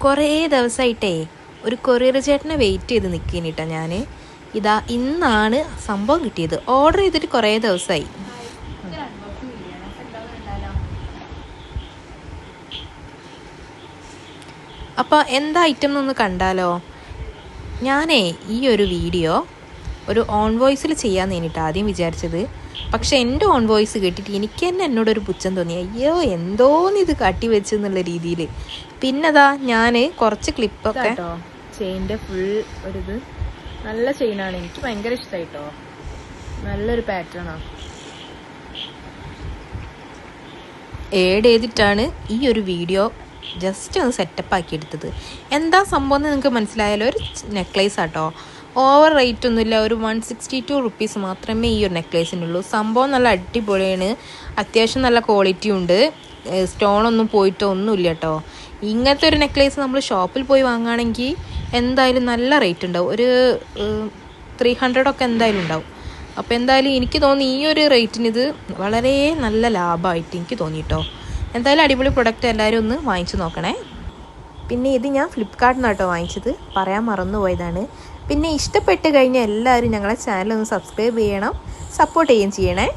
കുറേ ദിവസമായിട്ടേ ഒരു കൊറിയർ ചേട്ടനെ വെയിറ്റ് ചെയ്ത് നിൽക്കേനിട്ടാ ഞാൻ. ഇതാ ഇന്നാണ് സംഭവം കിട്ടിയത്. ഓർഡർ ചെയ്തിട്ട് കുറേ ദിവസമായി. അപ്പോൾ എന്താ ഐറ്റം എന്നൊന്ന് കണ്ടാലോ? ഞാനേ ഈ ഒരു വീഡിയോ ഒരു ഓൺ വോയിസിൽ ചെയ്യാൻ വേണ്ടിയിട്ട് ആദ്യം വിചാരിച്ചത്. പക്ഷെ എൻ്റെ ഓൺ വോയിസ് കേട്ടിട്ട് എനിക്ക് തന്നെ എന്നോടൊരു പുച്ഛം തോന്നി. അയ്യോ എന്തോന്നിത് കാട്ടി വെച്ചെന്നുള്ള രീതിയിൽ. പിന്നെ അതാ ഞാൻ കുറച്ച് ക്ലിപ്പൊക്കെ ചെയിൻ്റെ ഫുൾ ഒരിത് നല്ല ചെയിനാണ്. എനിക്ക് ഭയങ്കര ഇഷ്ടമായിട്ടോ. നല്ലൊരു പാറ്റേണാണ്. ഏഡ് ചെയ്തിട്ടാണ് ഈ ഒരു വീഡിയോ ജസ്റ്റ് ഒന്ന് സെറ്റപ്പ് ആക്കി എടുത്തത്. എന്താ സംഭവം എന്ന് നിങ്ങൾക്ക് മനസ്സിലായാലോ? ഒരു നെക്ലേസ് ആട്ടോ. ഓവർ റേറ്റ് ഒന്നുമില്ല. ഒരു 162 റുപ്പീസ് മാത്രമേ ഈ ഒരു നെക്ലേസിനുള്ളൂ. സംഭവം നല്ല അടിപൊളിയാണ്. അത്യാവശ്യം നല്ല ക്വാളിറ്റി ഉണ്ട്. സ്റ്റോണൊന്നും പോയിട്ടോ ഒന്നുമില്ല കേട്ടോ. ഇങ്ങനത്തെ ഒരു നെക്ലേസ് നമ്മൾ ഷോപ്പിൽ പോയി വാങ്ങുകയാണെങ്കിൽ എന്തായാലും നല്ല റേറ്റ് ഉണ്ടാവും. ഒരു 300 ഒക്കെ എന്തായാലും ഉണ്ടാവും. അപ്പോൾ എന്തായാലും എനിക്ക് തോന്നി ഈ ഒരു റേറ്റിന് ഇത് വളരെ നല്ല ലാഭമായിട്ട് എനിക്ക് തോന്നിയിട്ടോ. എന്തായാലും അടിപൊളി പ്രൊഡക്റ്റ് എല്ലാവരും ഒന്ന് വാങ്ങിച്ചു നോക്കണേ. പിന്നെ ഇത് ഞാൻ ഫ്ലിപ്കാർട്ടിൽ നിന്നാട്ടോ വാങ്ങിച്ചത്. പറയാൻ മറന്നുപോയതാണ്. പിന്നെ ഇഷ്ടപ്പെട്ട് കഴിഞ്ഞാൽ എല്ലാവരും ഞങ്ങളെ ചാനൽ ഒന്ന് സബ്സ്ക്രൈബ് ചെയ്യണം, സപ്പോർട്ട് ചെയ്യുകയും ചെയ്യണേ.